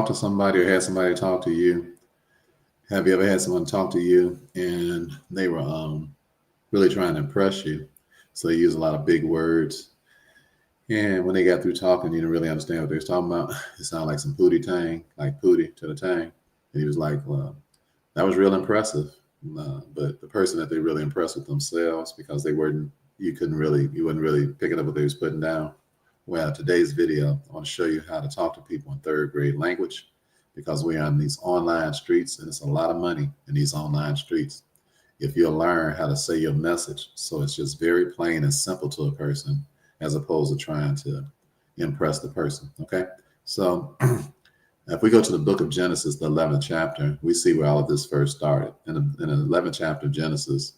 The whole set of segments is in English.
talked to somebody or had somebody talk to you? Have you ever had someone talk to you and they were really trying to impress you? So they use a lot of big words. And when they got through talking, you didn't really understand what they was talking about. It sounded like some pootie tang, like pootie to the tang. And he was like, well, that was real impressive. But the person that they really impressed with themselves because they weren't, you wasn't really picking up what they was putting down. Well, today's video, I want to show you how to talk to people in third grade language because we're on these online streets and it's a lot of money in these online streets. If you'll learn how to say your message, so it's just very plain and simple to a person as opposed to trying to impress the person. Okay. So if we go to the book of Genesis, the 11th chapter, we see where all of this first started. In the 11th chapter of Genesis,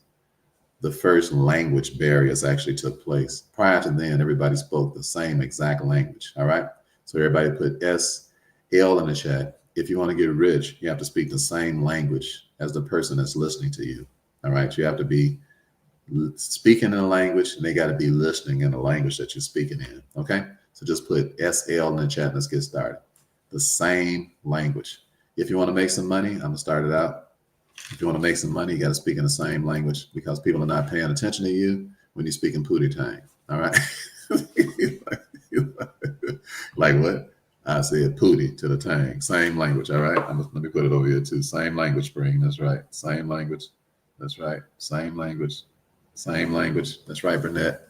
the first language barriers actually took place. Prior to then, everybody spoke the same exact language. All right. So everybody put SL in the chat. If you want to get rich, you have to speak the same language as the person that's listening to you. All right. You have to be speaking in a language and they got to be listening in the language that you're speaking in. Okay. So just put SL in the chat and let's get started. The same language. If you want to make some money, I'm gonna start it out. If you want to make some money, you got to speak in the same language because people are not paying attention to you when you speak in pootie tang. All right. Like what? I said pootie to the tang. Same language. All right. Let me put it over here too. Same language, Spring. That's right. Same language. That's right. Same language. Same language. That's right, Burnett.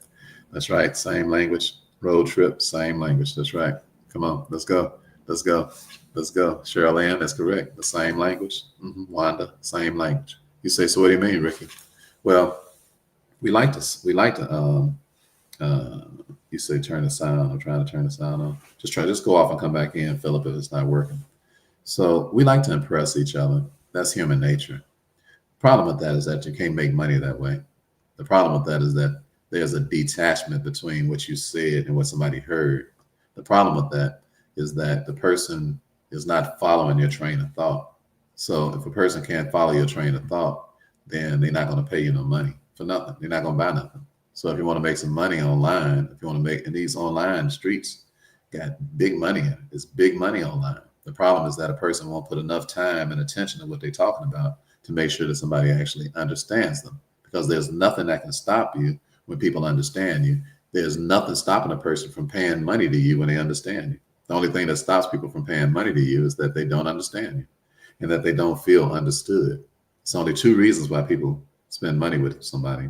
That's right. Same language. Road trip. Same language. That's right. Come on. Let's go. Let's go. Let's go. Cheryl Ann, that's correct. The same language. Wanda, same language. You say, so what do you mean, Ricky? Well, we like to you say turn the sound on. I'm trying to turn the sound on. Just go off and come back in, Philip, if it's not working. So we like to impress each other. That's human nature. Problem with that is that you can't make money that way. The problem with that is that there's a detachment between what you said and what somebody heard. The problem with that is that the person is not following your train of thought. So if a person can't follow your train of thought, then they're not going to pay you no money for nothing. They're not going to buy nothing. So if you want to make some money online, if you want to make in these online streets, got big money in it. It's big money online. The problem is that a person won't put enough time and attention to what they're talking about to make sure that somebody actually understands them. Because there's nothing that can stop you when people understand you. There's nothing stopping a person from paying money to you when they understand you. The only thing that stops people from paying money to you is that they don't understand you and that they don't feel understood. It's only two reasons why people spend money with somebody,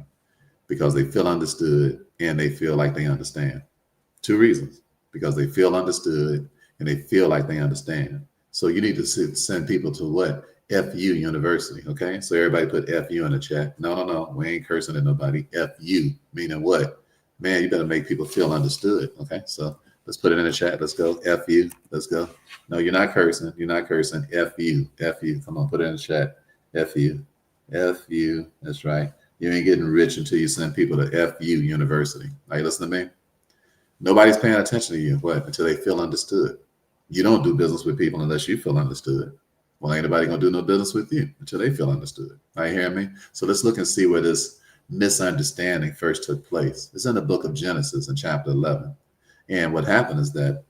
because they feel understood and they feel like they understand. Two reasons, because they feel understood and they feel like they understand. So you need to send people to what? FU University. Okay. So everybody put FU in the chat. No. We ain't cursing at nobody. FU, meaning what? Man, you better make people feel understood. Okay. So let's put it in the chat. Let's go. FU. Let's go. No, you're not cursing. You're not cursing. FU. FU. Come on, put it in the chat. FU. FU. That's right. You ain't getting rich until you send people to FU University. Are you listening to me? Nobody's paying attention to you. What? Until they feel understood. You don't do business with people unless you feel understood. Well, ain't nobody gonna do no business with you until they feel understood. Are you hearing me? So let's look and see where this misunderstanding first took place. It's in the book of Genesis in chapter 11. And what happened is that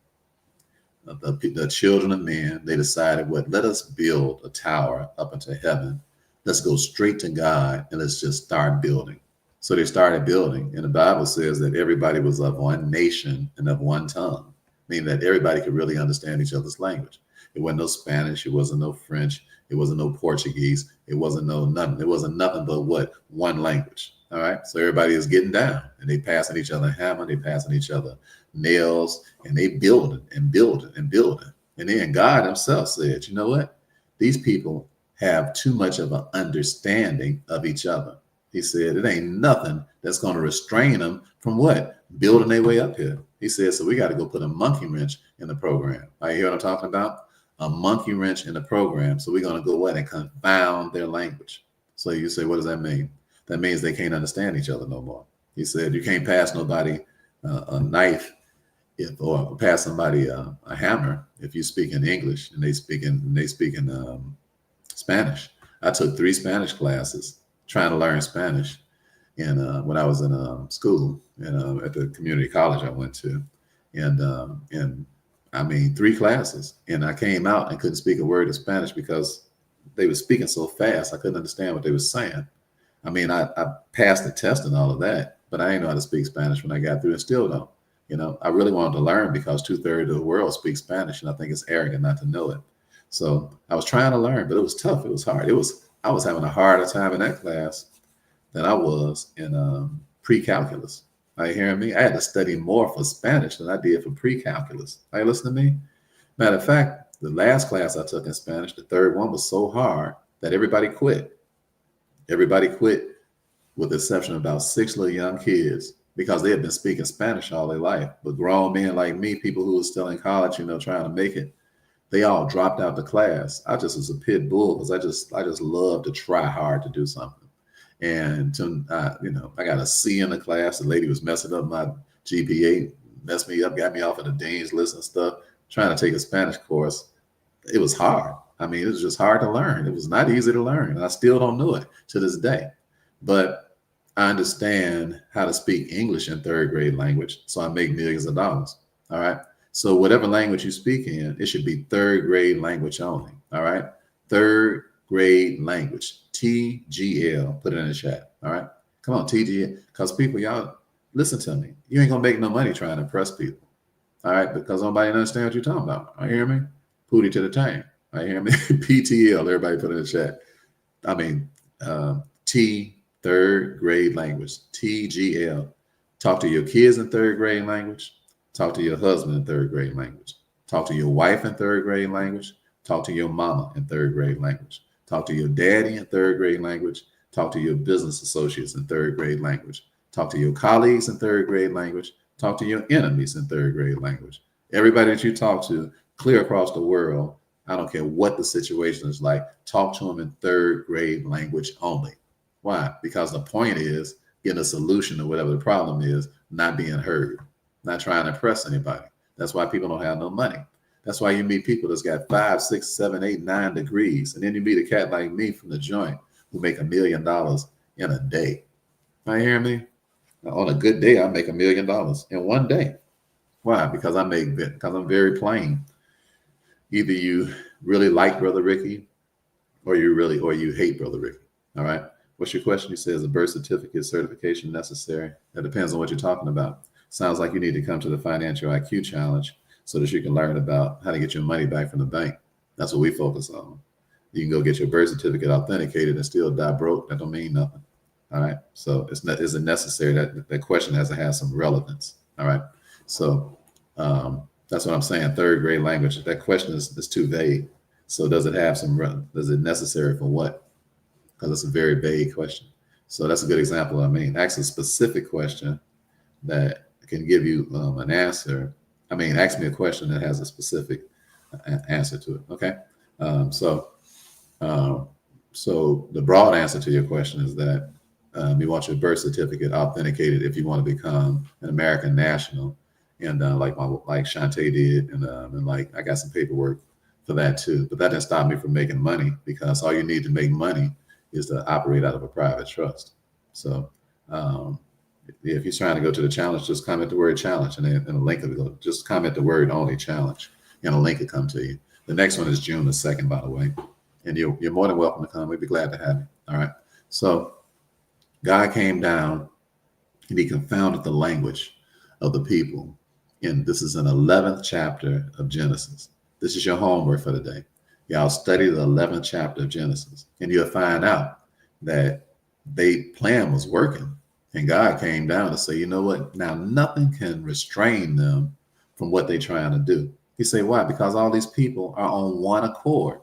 the children of men, they decided, let us build a tower up into heaven. Let's go straight to God and let's just start building. So they started building. And the Bible says that everybody was of one nation and of one tongue, meaning that everybody could really understand each other's language. It wasn't no Spanish. It wasn't no French. It wasn't no Portuguese. It wasn't no nothing. It wasn't nothing but what? One language. All right. So everybody is getting down and they passing each other hammer. They passing each other nails and they building and building and building. And then God himself said, you know what? These people have too much of an understanding of each other. He said, it ain't nothing that's going to restrain them from what? Building their way up here. He said, so we got to go put a monkey wrench in the program. Are you hear what I'm talking about? A monkey wrench in the program. So we're going to go what? And confound their language. So you say, what does that mean? That means they can't understand each other no more. He said, you can't pass nobody a knife or pass somebody a hammer if you speak in English and they speak in Spanish. I took 3 Spanish classes trying to learn Spanish, and when I was in school and at the community college I went to, and I mean, 3 classes, and I came out and couldn't speak a word of Spanish because they were speaking so fast. I couldn't understand what they were saying. I mean, I passed the test and all of that, but I didn't know how to speak Spanish when I got through and still don't. I really wanted to learn because 2/3 of the world speaks Spanish, and I think it's arrogant not to know it. So I was trying to learn, but it was tough. It was hard. I was having a harder time in that class than I was in pre-calculus. Are you hearing me? I had to study more for Spanish than I did for pre-calculus. Are you listening to me? Matter of fact, the last class I took in Spanish, the third one, was so hard that everybody quit. Everybody quit with the exception of about 6 little young kids because they had been speaking Spanish all their life. But grown men like me, people who were still in college, trying to make it, they all dropped out the class. I just was a pit bull because I just love to try hard to do something. And I got a C in the class. The lady was messing up my GPA, messed me up, got me off of the dean's list and stuff. Trying to take a Spanish course, it was hard. I mean, it was just hard to learn. It was not easy to learn, and I still don't know it to this day. But I understand how to speak English in third grade language, so I make millions of dollars. All right. So whatever language you speak in, it should be third grade language only. All right. Third grade language. TGL. Put it in the chat. All right. Come on, TGL. Because people, y'all listen to me. You ain't gonna make no money trying to impress people. All right, because nobody understands what you're talking about. You hear me? Pootie to the tank. You hear me? PTL. Everybody put it in the chat. I mean, third grade language. TGL. Talk to your kids in third grade language. Talk to your husband in third grade language. Talk to your wife in third grade language. Talk to your mama in third grade language. Talk to your daddy in third grade language. Talk to your business associates in third grade language. Talk to your colleagues in third grade language. Talk to your enemies in third grade language. Everybody that you talk to clear across the world, I don't care what the situation is like, talk to them in third grade language only. Why? Because the point is getting a solution to whatever the problem is, not being heard, not trying to impress anybody. That's why people don't have no money. That's why you meet people that's got 5, 6, 7, 8, 9 degrees. And then you meet a cat like me from the joint who make $1 million in a day. Are you hearing me? On a good day, I make $1 million in one day. Why? Because I'm very plain. Either you really like Brother Ricky or you hate Brother Ricky. All right. What's your question? You say, is a birth certificate certification necessary? That depends on what you're talking about. Sounds like you need to come to the financial IQ challenge so that you can learn about how to get your money back from the bank. That's what we focus on. You can go get your birth certificate authenticated and still die broke. That don't mean nothing. All right. So is it necessary? That question has to have some relevance. All right. So that's what I'm saying. Third grade language. That question is too vague. So does it necessary for what? Because it's a very vague question. So that's a good example. Ask a specific question that can give you an answer. Ask me a question that has a specific answer to it. Okay. So the broad answer to your question is that you want your birth certificate authenticated if you want to become an American national, and like Shantae did, and like I got some paperwork for that too. But that didn't stop me from making money, because all you need to make money is to operate out of a private trust. So if you're trying to go to the challenge, just comment the word challenge, and then a link will go. Just comment the word only challenge, and a link will come to you. The next one is June the 2nd, by the way, and you're more than welcome to come. We'd be glad to have you. All right. So God came down and he confounded the language of the people. And this is an 11th chapter of Genesis. This is your homework for today. Y'all study the 11th chapter of Genesis, and you'll find out that their plan was working. And God came down to say, you know what? Now nothing can restrain them from what they're trying to do. He said, why? Because all these people are on one accord.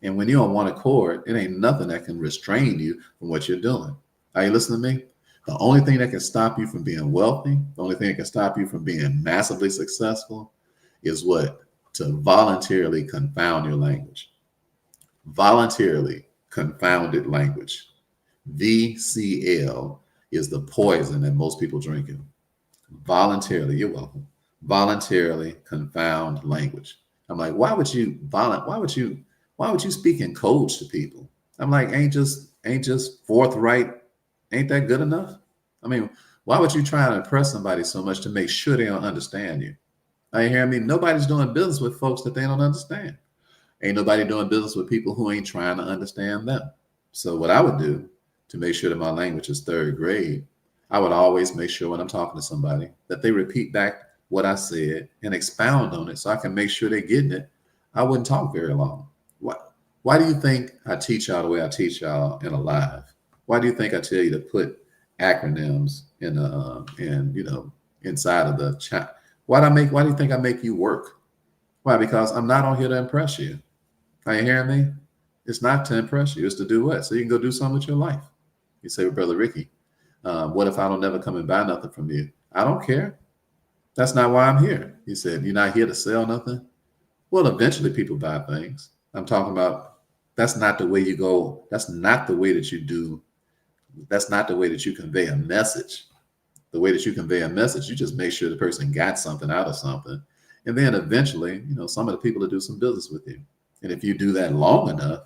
And when you're on one accord, it ain't nothing that can restrain you from what you're doing. Are you listening to me? The only thing that can stop you from being wealthy, the only thing that can stop you from being massively successful is what? To voluntarily confound your language. Voluntarily confounded language. VCL is the poison that most people drink in. Voluntarily, you're welcome. Voluntarily confound language. I'm like, why would you speak in codes to people? I'm like, ain't just forthright, ain't that good enough? Why would you try to impress somebody so much to make sure they don't understand you? Are you hearing me? Nobody's doing business with folks that they don't understand. Ain't nobody doing business with people who ain't trying to understand them. So what I would do to make sure that my language is third grade, I would always make sure when I'm talking to somebody that they repeat back what I said and expound on it so I can make sure they're getting it. I wouldn't talk very long. Why, why do you think I teach y'all the way I teach y'all in a live? Why do you think I tell you to put acronyms inside of the chat? Why do you think I make you work? Why? Because I'm not on here to impress you. Are you hearing me? It's not to impress you. It's to do what? So you can go do something with your life. You say, well, Brother Ricky, what if I don't ever come and buy nothing from you? I don't care. That's not why I'm here. He said, you're not here to sell nothing? Well, eventually people buy things. I'm talking about that's not the way you go. That's not the way that you do. That's not the way that you convey a message. The way that you convey a message, you just make sure the person got something out of something. And then eventually, some of the people will do some business with you. And if you do that long enough,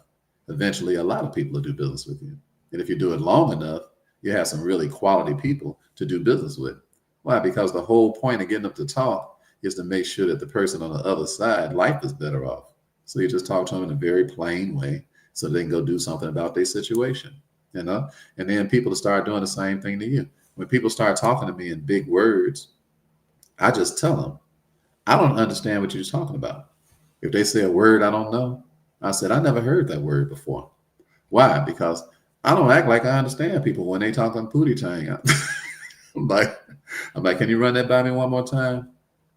eventually a lot of people will do business with you. And if you do it long enough, you have some really quality people to do business with. Why? Because the whole point of getting them to talk is to make sure that the person on the other side, life is better off. So you just talk to them in a very plain way so they can go do something about their situation, And then people start doing the same thing to you. When people start talking to me in big words, I just tell them, I don't understand what you're talking about. If they say a word I don't know, I said, I never heard that word before. Why? Because I don't act like I understand people when they talk on pootie tang. I'm like, can you run that by me one more time?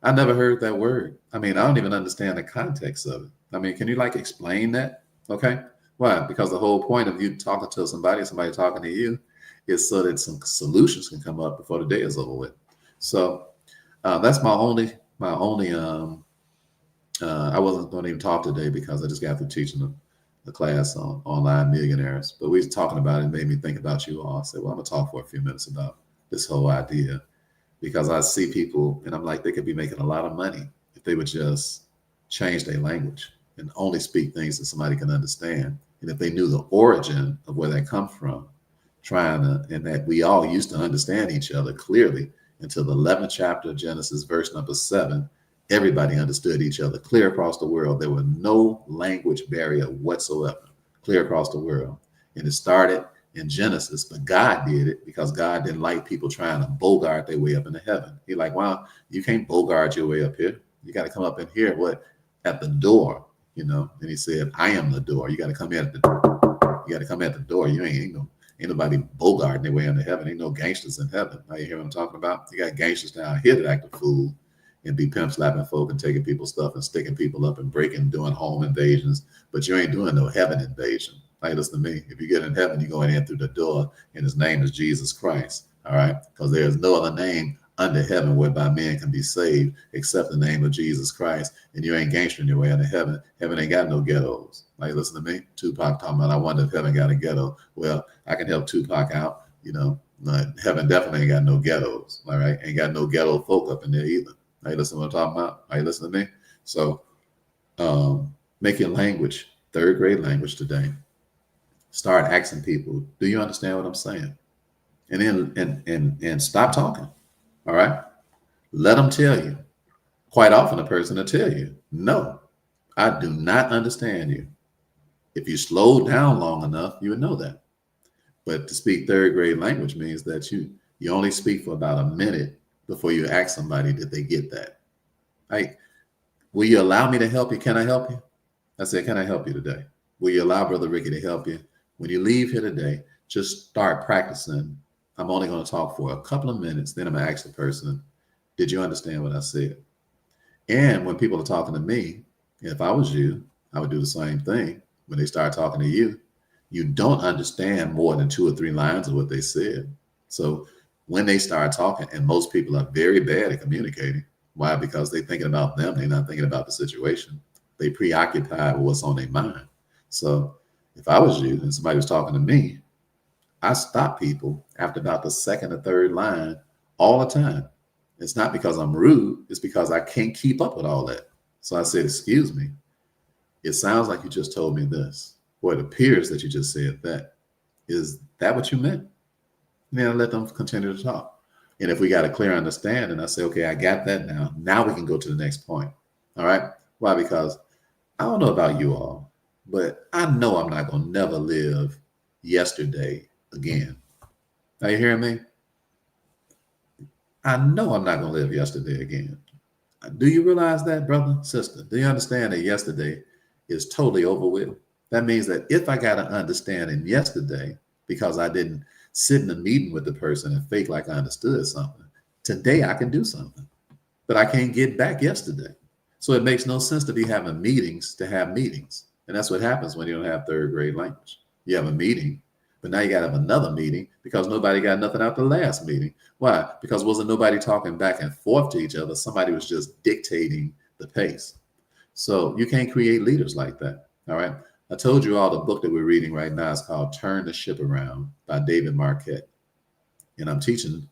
I never heard that word. I mean, I don't even understand the context of it. I mean, can you explain that? Okay. Why? Because the whole point of you talking to somebody talking to you is so that some solutions can come up before the day is over with. So that's my only. I wasn't going to even talk today because I just got through teaching the class on online millionaires. But we was talking about it and made me think about you all. I said, well, I'm going to talk for a few minutes about this whole idea because I see people and I'm like, they could be making a lot of money if they would just change their language and only speak things that somebody can understand. And if they knew the origin of where they come from, and that we all used to understand each other clearly until the 11th chapter of Genesis, verse number 7, everybody understood each other clear across the world. There was no language barrier whatsoever, clear across the world. And it started in Genesis, but God did it because God didn't like people trying to bogart their way up into heaven. He's like, well, you can't bogart your way up here. You got to come up in here, at the door, And he said, I am the door. You got to come in at the door. You got to come at the door. You ain't nobody bogarting their way into heaven. Ain't no gangsters in heaven. Now you hear what I'm talking about? You got gangsters down here that act a fool and be pimp slapping folk and taking people's stuff and sticking people up and doing home invasions. But you ain't doing no heaven invasion. Listen to me. If you get in heaven, you're going in through the door and his name is Jesus Christ. All right. Because there's no other name under heaven whereby men can be saved except the name of Jesus Christ. And you ain't gangstering your way into heaven. Heaven ain't got no ghettos. Listen to me. Tupac talking about, I wonder if heaven got a ghetto. Well, I can help Tupac out. Heaven definitely ain't got no ghettos. All right. Ain't got no ghetto folk up in there either. Listen to what I'm talking about. Listen to me. So make your language, third grade language today. Start asking people, do you understand what I'm saying? And then and stop talking. All right. Let them tell you. Quite often a person will tell you, no, I do not understand you. If you slow down long enough, you would know that. But to speak third grade language means that you only speak for about a minute before you ask somebody, did they get that? Will you allow me to help you? Can I help you? I said, can I help you today? Will you allow Brother Ricky to help you? When you leave here today, just start practicing. I'm only going to talk for a couple of minutes. Then I'm going to ask the person, did you understand what I said? And when people are talking to me, if I was you, I would do the same thing. When they start talking to you, you don't understand more than 2 or 3 lines of what they said. So when they start talking, and most people are very bad at communicating. Why? Because they're thinking about them. They're not thinking about the situation. They preoccupied with what's on their mind. So if I was you and somebody was talking to me, I stop people after about the 2nd or 3rd line all the time. It's not because I'm rude. It's because I can't keep up with all that. So I said, excuse me. It sounds like you just told me this. Or it appears that you just said that. Is that what you meant? Then I let them continue to talk. And if we got a clear understanding, I say, okay, I got that now. Now we can go to the next point. All right. Why? Because I don't know about you all, but I know I'm not going to never live yesterday again. Are you hearing me? I know I'm not going to live yesterday again. Do you realize that, brother, sister? Do you understand that yesterday is totally over with? That means that if I got an understanding yesterday, because I didn't sit in a meeting with the person and fake like I understood something, today I can do something, but I can't get back yesterday. So it makes no sense to be having meetings to have meetings. And that's what happens when you don't have third grade language. You have a meeting, but now you got to have another meeting because nobody got nothing out the last meeting. Why? Because wasn't nobody talking back and forth to each other. Somebody was just dictating the pace. So you can't create leaders like that. All right. I told you all the book that we're reading right now is called Turn the Ship Around by David Marquette. And I'm teaching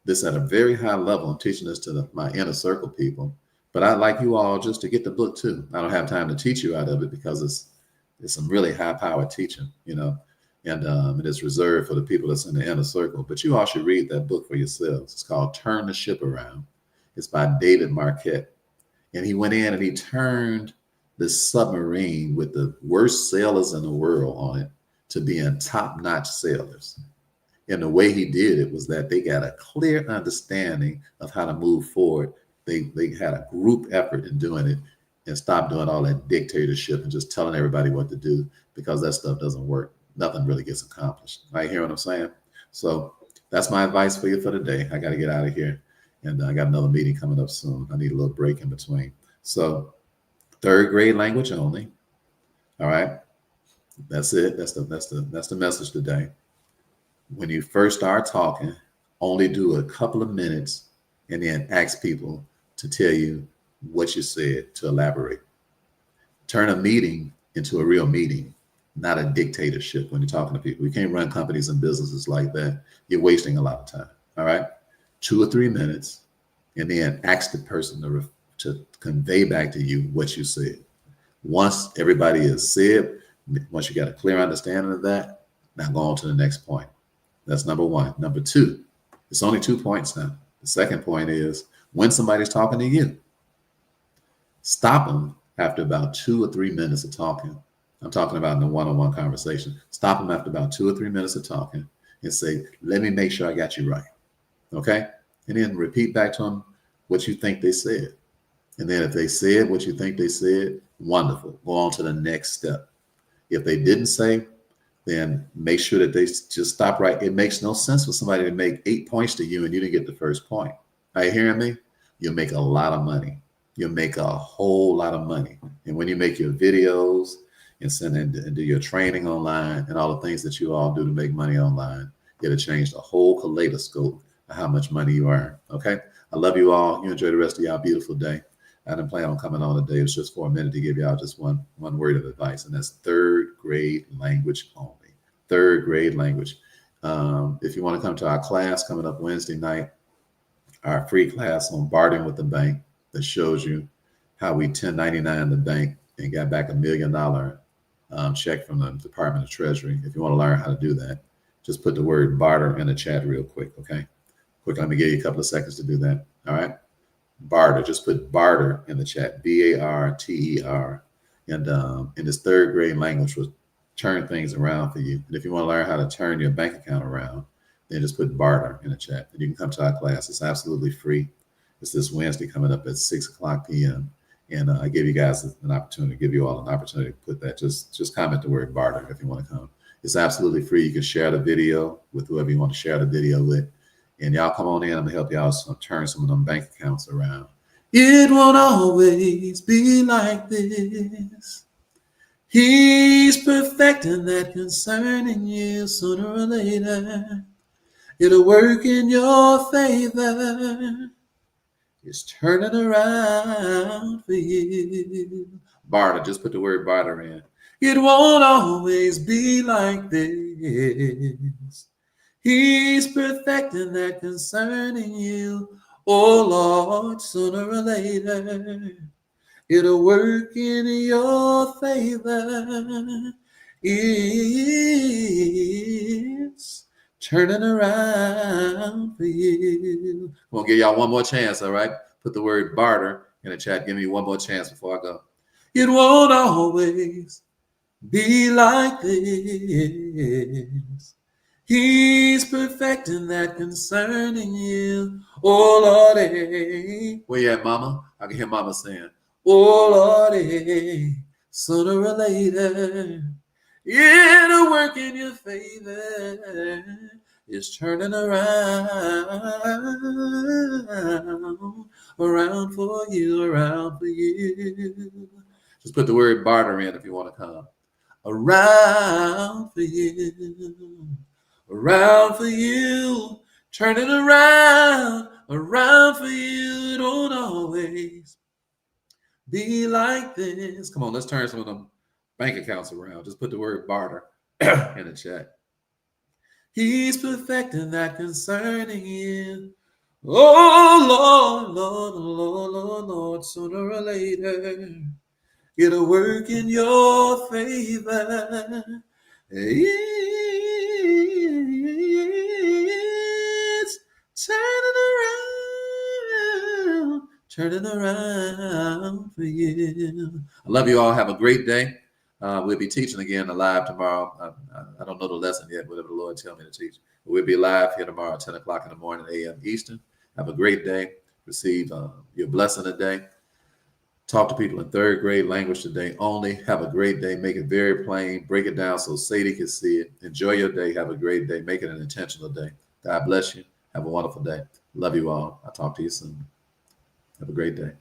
this at a very high level. I'm teaching this to my inner circle people. But I'd like you all just to get the book too. I don't have time to teach you out of it because it's some really high powered teaching, and it is reserved for the people that's in the inner circle. But you all should read that book for yourselves. It's called Turn the Ship Around. It's by David Marquette. And he went in and he turned this submarine with the worst sailors in the world on it to being top-notch sailors. And the way he did it was that they got a clear understanding of how to move forward. They had a group effort in doing it and stopped doing all that dictatorship and just telling everybody what to do, because that stuff doesn't work. Nothing really gets accomplished. Right? Hear what I'm saying? So that's my advice for you for today. I got to get out of here. And I got another meeting coming up soon. I need a little break in between. So third grade language only. All right. That's it. That's the message today. When you first start talking, only do a couple of minutes and then ask people to tell you what you said, to elaborate. Turn a meeting into a real meeting, not a dictatorship when you're talking to people. You can't run companies and businesses like that. You're wasting a lot of time. All right. 2 or 3 minutes, and then ask the person to convey back to you what you said. Once everybody is said, once you got a clear understanding of that, now go on to the next point. That's number one. Number two, it's only 2 points now. The second point is when somebody's talking to you, stop them after about 2 or 3 minutes of talking. I'm talking about in a one-on-one conversation. Stop them after about 2 or 3 minutes of talking and say, let me make sure I got you right. Okay? And then repeat back to them what you think they said. And then if they said what you think they said, wonderful. Go on to the next step. If they didn't say, then make sure that they just stop right. It makes no sense for somebody to make 8 points to you and you didn't get the first point. Are you hearing me? You'll make a lot of money. You'll make a whole lot of money. And when you make your videos and send and do your training online and all the things that you all do to make money online, it'll change the whole kaleidoscope of how much money you earn. Okay? I love you all. You enjoy the rest of y'all beautiful day. I didn't plan on coming on today. It was just for a minute to give y'all just one word of advice, and that's third grade language only. Third grade language. If you want to come to our class coming up Wednesday night, our free class on bartering with the bank that shows you how we 1099 the bank and got back $1 million check from the Department of Treasury. If you want to learn how to do that, just put the word barter in the chat real quick, okay? Quick, let me give you a couple of seconds to do that, all right? Barter, just put barter in the chat, B-A-R-T-E-R. And this third grade language will turn things around for you. And if you want to learn how to turn your bank account around, then just put barter in the chat. And you can come to our class. It's absolutely free. It's this Wednesday coming up at 6:00 p.m. And I gave you guys an opportunity, give you all an opportunity to put that. Just comment the word barter if you want to come. It's absolutely free. You can share the video with whoever you want to share the video with. And y'all come on in. I'm going to help y'all turn some of them bank accounts around. It won't always be like this. He's perfecting that concerning you sooner or later. It'll work in your favor. It's turning around for you. Barter, just put the word barter in. It won't always be like this. He's perfecting that concerning you. Oh Lord, sooner or later, it'll work in your favor. It's turning around for you. I'm going to give y'all one more chance, all right? Put the word barter in the chat. Give me one more chance before I go. It won't always be like this. He's perfecting that concerning you. Oh, Lordy. Where you at, Mama? I can hear Mama saying, oh, Lordy. Sooner or later, it'll work in your favor. It's turning around for you, around for you. Just put the word barter in if you want to come. Around for you, turning around for you. Don't always be like this. Come on, let's turn some of them bank accounts around. Just put the word barter in the chat. He's perfecting that concerning you. Oh, Lord, Lord, Lord, Lord, Lord, sooner or later, it'll work in your favor. It's turning around for you. I love you all. Have a great day. We'll be teaching again live tomorrow. I don't know the lesson yet, whatever the Lord tells me to teach. But we'll be live here tomorrow at 10 o'clock in the morning, a.m. Eastern. Have a great day. Receive your blessing today. Talk to people in third grade language today only. Have a great day. Make it very plain. Break it down so Sadie can see it. Enjoy your day. Have a great day. Make it an intentional day. God bless you. Have a wonderful day. Love you all. I'll talk to you soon. Have a great day.